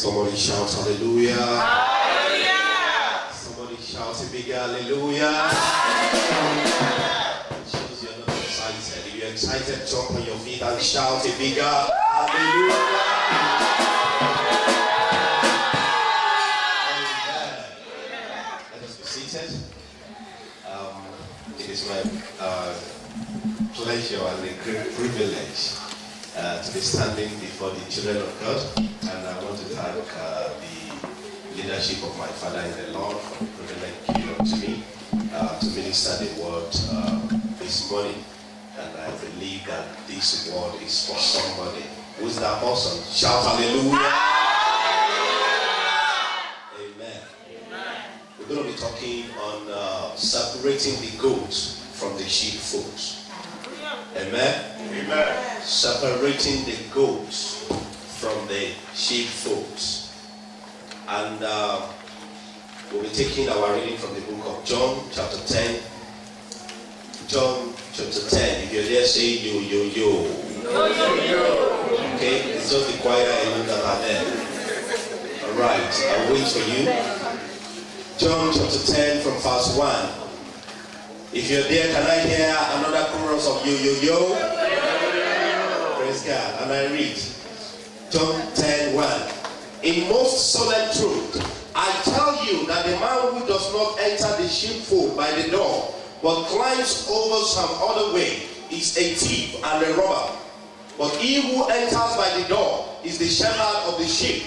Somebody shout hallelujah. Hallelujah. Somebody shout a big hallelujah. Hallelujah. It shows you're not excited. If you're excited, jump on your feet and shout a big hallelujah. Let us be seated. It is my pleasure and a great privilege to be standing before the children of God, and I want to thank the leadership of my father in the Lord for the privilege given to me to minister the word this morning. And I believe that this word is for somebody. Who is that person? Shout hallelujah. Amen. We're going to be talking on separating the goats from the sheepfolds. Amen. Amen. Separating the goats from the sheepfolds. And we'll be taking our reading from the book of John, chapter 10. John, chapter 10. If you're there, say yo, yo, yo. Yo, yo, yo. Okay, it's just the choir alone that are there. Alright, I'll wait for you. John, chapter 10, from verse 1. If you're there, can I hear another chorus of yo, yo, yo? Praise God. And I read John 10:1. In most solemn truth, I tell you that the man who does not enter the sheepfold by the door, but climbs over some other way, is a thief and a robber. But he who enters by the door is the shepherd of the sheep.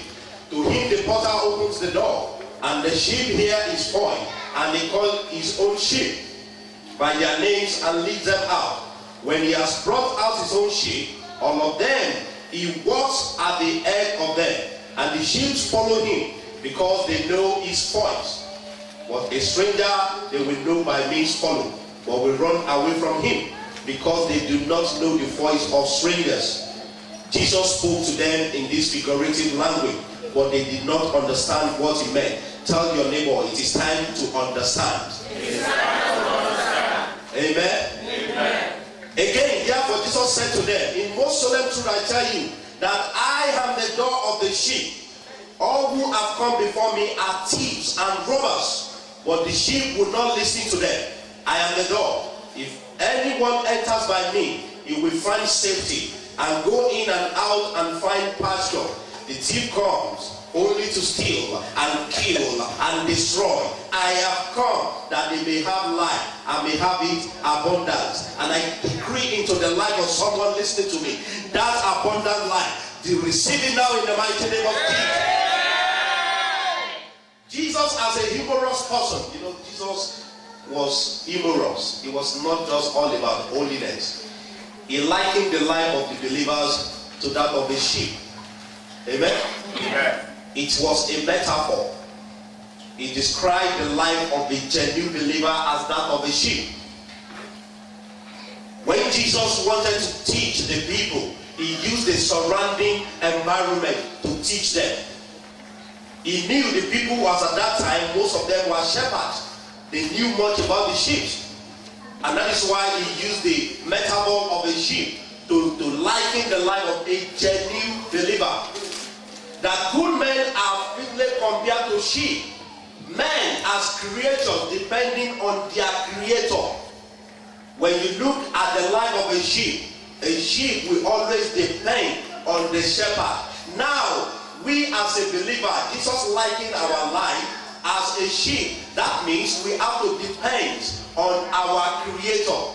To him the porter opens the door, and the sheep hear his voice, and he calls his own sheep by their names and leads them out. When he has brought out his own sheep, all of them, he walks at the head of them, and the sheep follow him, because they know his voice. But a stranger they will no by means follow, but will run away from him, because they do not know the voice of strangers. Jesus spoke to them in this figurative language, but they did not understand what he meant. Tell your neighbor, it is time to understand. Amen. Amen. Again, therefore, Jesus said to them, in most solemn truth I tell you, that I am the door of the sheep. All who have come before me are thieves and robbers, but the sheep would not listen to them. I am the door. If anyone enters by me, he will find safety, and go in and out and find pasture. The thief comes only to steal and kill and destroy. I have come that they may have life and may have it abundant. And I decree into the life of someone listening to me, that abundant life, they receive it now in the mighty name of Jesus. Jesus as a humorous person, you know, Jesus was humorous. He was not just all about holiness. He likened the life of the believers to that of the sheep. Amen? Amen. It was a metaphor. He described the life of the genuine believer as that of a sheep. When Jesus wanted to teach the people, he used the surrounding environment to teach them. He knew the people was at that time, most of them were shepherds. They knew much about the sheep. And that is why he used the metaphor of a sheep to liken the life of a genuine believer. That good men are fitly compared to sheep. Men as creatures depending on their creator. When you look at the life of a sheep will always depend on the shepherd. Now, we as a believer, Jesus likened our life as a sheep. That means we have to depend on our creator.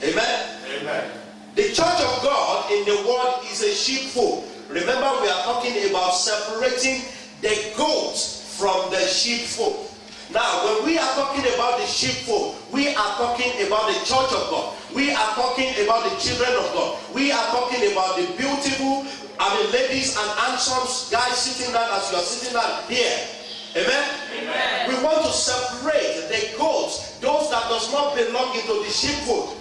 Amen? Amen. The church of God in the world is a sheepfold. Remember, we are talking about separating the goats from the sheepfold. Now, when we are talking about the sheepfold, we are talking about the church of God. We are talking about the children of God. We are talking about the beautiful, ladies and handsome guys sitting down as you are sitting down here. Amen? Amen. We want to separate the goats, those that does not belong into the sheepfold.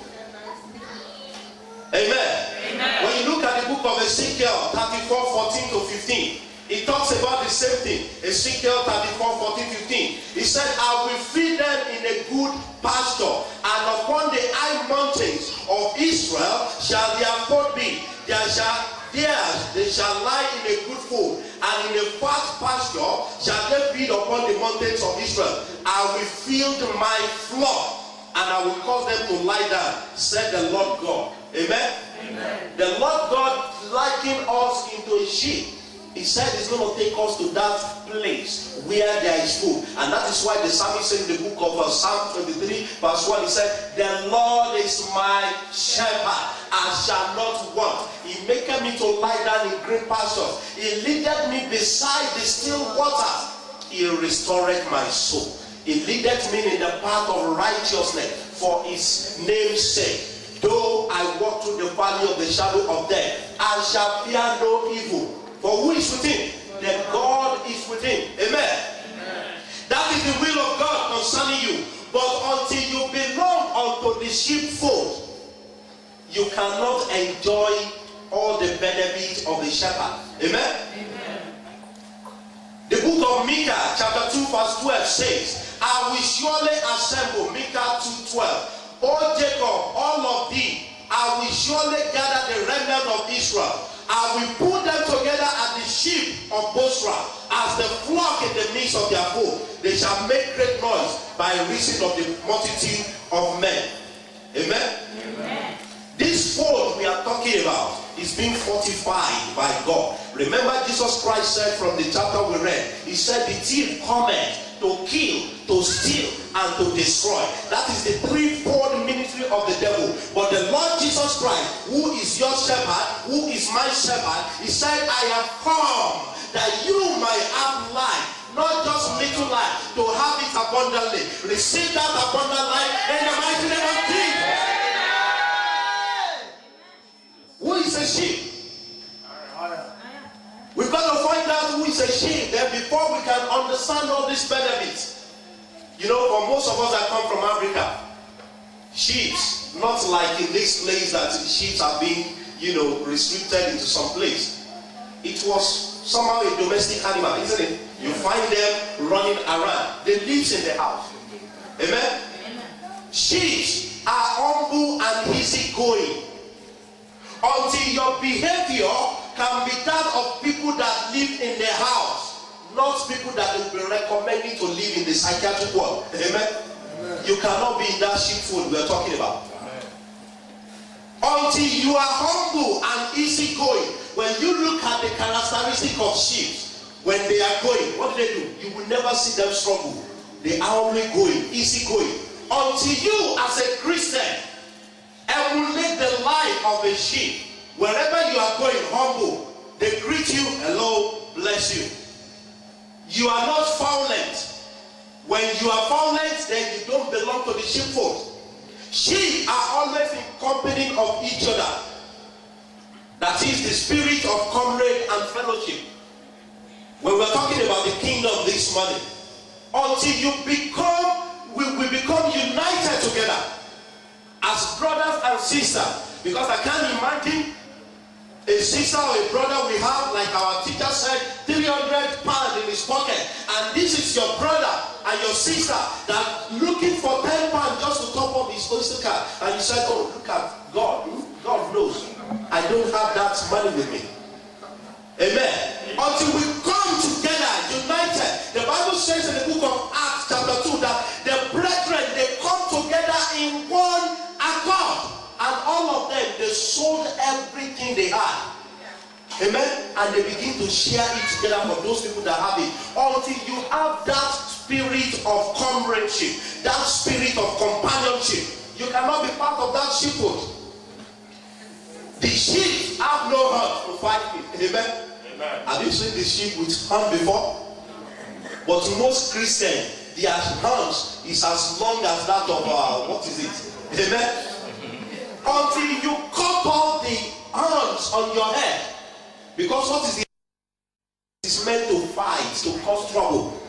Amen. Amen. When you look at the book of Ezekiel 34:14-15, it talks about the same thing. Ezekiel 34:14-15. He said, I will feed them in a good pasture, and upon the high mountains of Israel shall their food be. There shall There they shall lie in a good fold, and in a fat pasture shall they feed upon the mountains of Israel. I will fill my flock, and I will cause them to lie down, said the Lord God. Amen? Amen. The Lord God likened us into a sheep. He said he's going to take us to that place where there is food. And that is why the psalmist said in the book of Psalm 23 verse 1, he said, the Lord is my shepherd, I shall not want. He maketh me to lie down in green pastures. He leadeth me beside the still waters. He restored my soul. He leadeth me in the path of righteousness for his name's sake. Though I walk through the valley of the shadow of death, I shall fear no evil. For who is with him? Then God is with him. Amen. Amen. That is the will of God concerning you. But until you belong unto the sheepfold, you cannot enjoy all the benefits of the shepherd. Amen. Amen. The book of Micah chapter 2 verse 12 says, I will surely assemble, Micah 2:12. O Jacob, all of thee, I will surely gather the remnant of Israel. I will put them together as the sheep of Bosra, as the flock in the midst of their fold. They shall make great noise by reason of the multitude of men. Amen? Amen. This fold we are talking about is being fortified by God. Remember, Jesus Christ said from the chapter we read, he said, the thief cometh to kill, to steal, and to destroy. That is the threefold ministry of the devil. But the Lord Jesus Christ, who is your shepherd, who is my shepherd, he said, I have come that you might have life, not just little life, to have it abundantly. Receive that abundant life in the mighty name of Jesus. Who is a sheep? We've got to find out who is a sheep then before we can understand all these benefits. You know, for most of us that come from Africa, sheep, not like in this place that sheep are being, you know, restricted into some place. It was somehow a domestic animal, isn't it? You find them running around. They live in the house. Amen? Sheep are humble and easygoing. Until your behavior can be that of people that live in the house, not people that will be recommending to live in the psychiatric world. Amen? Amen. You cannot be in that sheepfold we are talking about. Amen. Until you are humble and easygoing. When you look at the characteristic of sheep, when they are going, what do? You will never see them struggle. They are only going, easygoing. Until you, as a Christian, emulate the life of a sheep. Wherever you are going, humble. They greet you, hello, bless you. You are not violent. When you are violent, then you don't belong to the sheepfold. Sheep are always in company of each other. That is the spirit of comrade and fellowship. When we're talking about the kingdom this morning, until you become, we become united together as brothers and sisters. Because I can't imagine a sister or a brother we have, like our teacher said, 300 pounds in his pocket, and this is your brother and your sister that looking for 10 pounds just to top up his oyster card, and you said, oh, look at God. God knows I don't have that money with me. Amen. Until we come together united. The Bible says in the book of Acts chapter 2 that the brethren, they come together in one accord. And all of them, they sold everything they had. Amen. And they begin to share it together for those people that have it. Until you have that spirit of comradeship, that spirit of companionship, you cannot be part of that sheepfold. The sheep have no heart to fight with. Amen. Amen. Have you seen the sheep with horn before? But most Christians, their horns is as long as that of what is it? Amen. Until you cut off the horns on your head, because what is the is meant to fight, to cause trouble.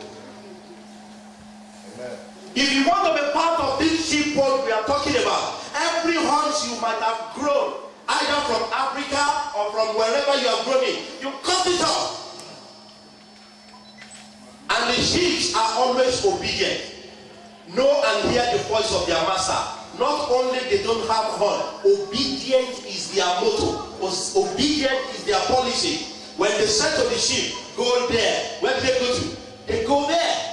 Amen. If you want to be part of this sheepfold we are talking about, every horns you might have grown, either from Africa or from wherever you are growing, you cut it off. And the sheep are always obedient. Know and hear the voice of their master. not only they don't have horn, obedient is their motto. Obedient is their policy. When they say to the sheep, go there, where do they go to? They go there.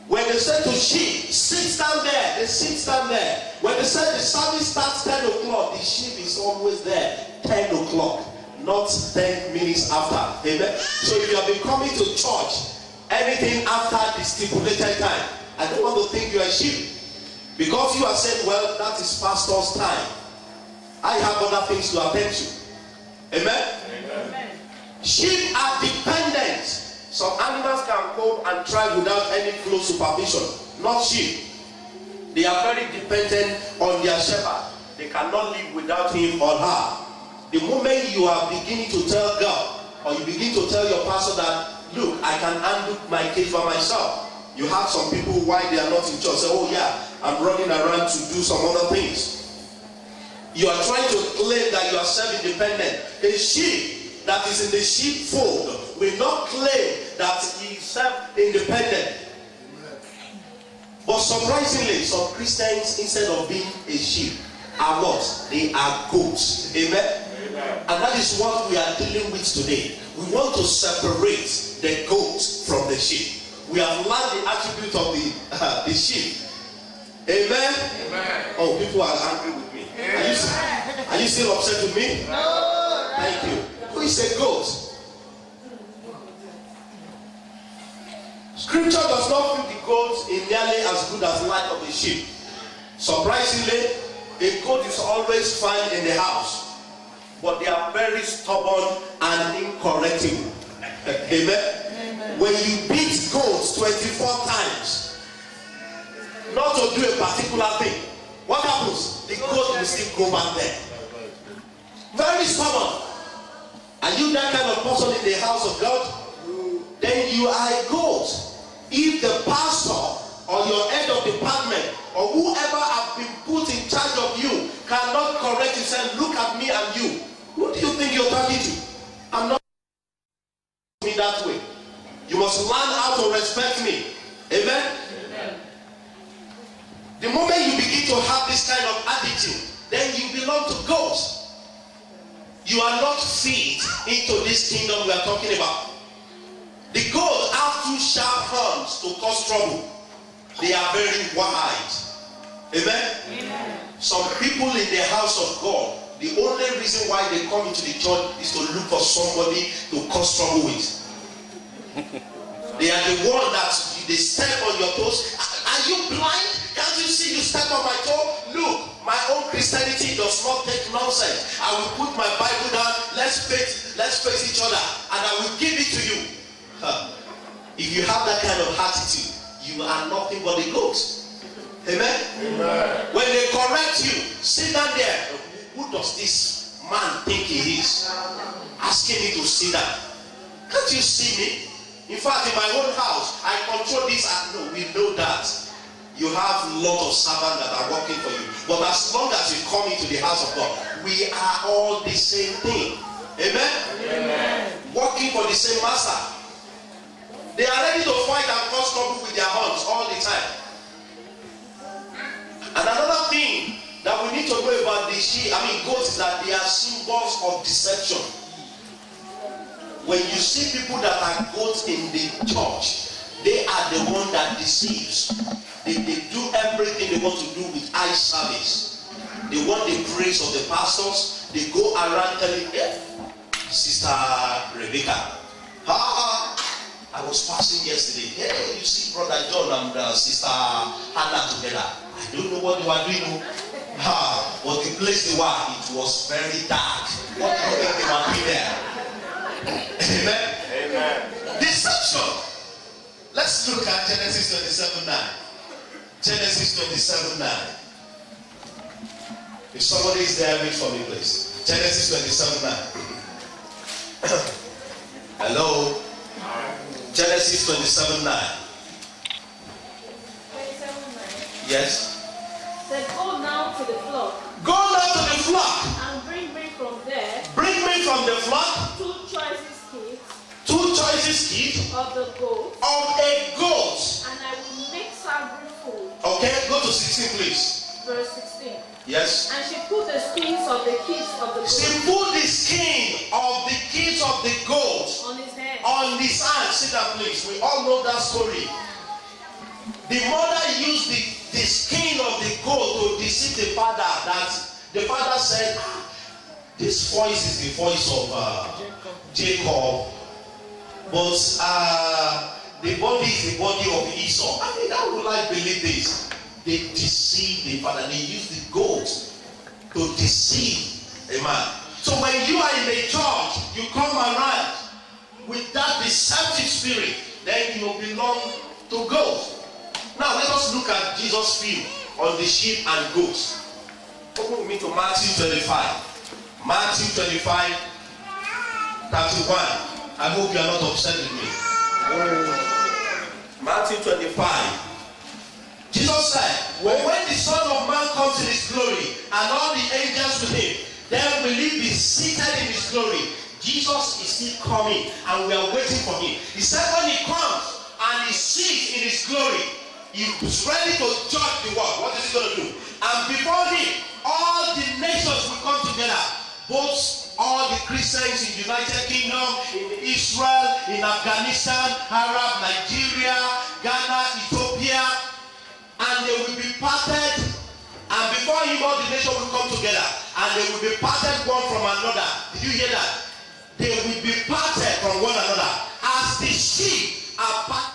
When they say to sheep, sit down there, they sit down there. When they say the service starts 10 o'clock, the sheep is always there 10 o'clock, not 10 minutes after. Amen. So if you have been coming to church anything after the stipulated time, I don't want to think you are a sheep. Because you are saying, well, that is pastor's time. I have other things to attend to. Amen? Amen. Sheep are dependent. Some animals can come and try without any close supervision. Not sheep. They are very dependent on their shepherd. They cannot live without him or her. The moment you are beginning to tell God, or you begin to tell your pastor that, look, I can handle my case by myself. You have some people, why they are not in church, say, oh yeah, I'm running around to do some other things. You are trying to claim that you are self-independent. A sheep that is in the sheepfold will not claim that he is self-independent. But surprisingly, some Christians, instead of being a sheep, are what? They are goats. Amen? Amen. And that is what we are dealing with today. We want to separate the goat from the sheep. We have learned the attribute of the sheep. Amen? Amen. Oh, people are angry with me. Are you still upset with me? No. Thank you. Who is a goat? Scripture does not feel the goat in nearly as good as light of the sheep. Surprisingly, a goat is always found in the house, but they are very stubborn and incorrectable. Amen? Amen. When you beat goats 24 times, not to do a particular thing, what happens? The goat will still go back there. Very stubborn. Are you that kind of person in the house of God? Then you are a goat. If the pastor or your head of department or whoever have been put in charge of you cannot correct you, say, look at me and you, who do you think you're talking to? I'm not me that way. You must learn how to respect me. Amen? Amen. The moment you begin to have this kind of attitude, then you belong to God. You are not fit into this kingdom we are talking about. The goats have two sharp horns to cause trouble. They are very wise. Amen? Amen. Some people in the house of God, the only reason why they come into the church is to look for somebody to cause trouble with. They are the one that they step on your toes. Are you blind? Can't you see you step on my toe? Look, my own Christianity does not take nonsense. I will put my Bible down. Let's face each other, and I will give it to you. If you have that kind of attitude, you are nothing but a goat. Amen? Amen. When they correct you, sit down there. Who does this man think he is? Asking me to sit down. Can't you see me? In fact, in my own house, I control this. No, we know that. You have a lot of servants that are working for you. But as long as you come into the house of God, we are all the same thing. Amen? Amen. Working for the same master. They are ready to fight and cause trouble with their horns all the time. And another thing that we need to know about the goats is that they are symbols of deception. When you see people that are goats in the church, they are the one that deceives. They do everything they want to do with eye service. They want the praise of the pastors. They go around telling, Sister Rebecca, I was fasting yesterday. Hey, you see Brother John and Sister Hannah together. I don't know what they were doing. But the place they were, it was very dark. What do you think they were doing there? Amen? Amen. Deception. Let's look at Genesis 27:9. Genesis 27:9. If somebody is there, read for me, please. Genesis 27:9. Hello? Genesis 27:9. 27:9. Yes. Said, go now to the flock. Go now to the flock. And bring me from there. Bring me from the flock. 2 choicest kids. 2 choicest kids Of the goat. Of a goat. And I will make savory food. Okay, go to 16, please. Verse 16. Yes. And she put the skins of the kids of the She goats put the skin of the kids of the goats on his head. on his hand. Sit down, please. We all know that story. The mother used the skin of the goat to deceive the father. That the father said, this voice is the voice of Jacob, but the body is the body of Esau. I mean, how would I believe this? They deceived the father. They used the goat to deceive a man. So when you are in the church, you come around with that deceptive spirit, then you belong to goats. Now let us look at Jesus' view on the sheep and goats. Open with me to Matthew 25. Matthew 25, 31. I hope you are not upset with me. Matthew 25. Jesus said, well, when the Son of Man comes in his glory and all the angels with him, then will he be seated in his glory. Jesus is still coming and we are waiting for him. He said when he comes and he sits in his glory, he is ready to judge the world. What is he going to do? And before him, all the nations will come together. Both all the Christians in the United Kingdom, in Israel, in Afghanistan, Arab, Nigeria, Ghana, Ethiopia, and they will be parted. And before him, all the nations will come together, and they will be parted one from another. Did you hear that? They will be parted from one another, as the sheep are parted.